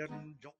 dan Jok.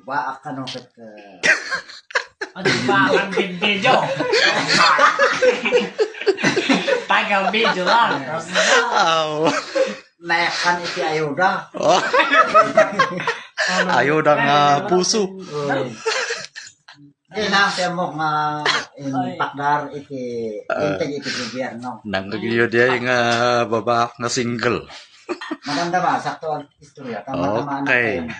Ba akan ket Ano ba ang video? Tagang video lang. Oh. naikkan iti ayuda. Oh. Ayuda nga puso. Di lang siya mo nga pakdar iti integ iti gobyerno. Nanggagyo dia nga babaak nga single. Maganda ba? Sakto ang istorya. Tama-tama Okay. na.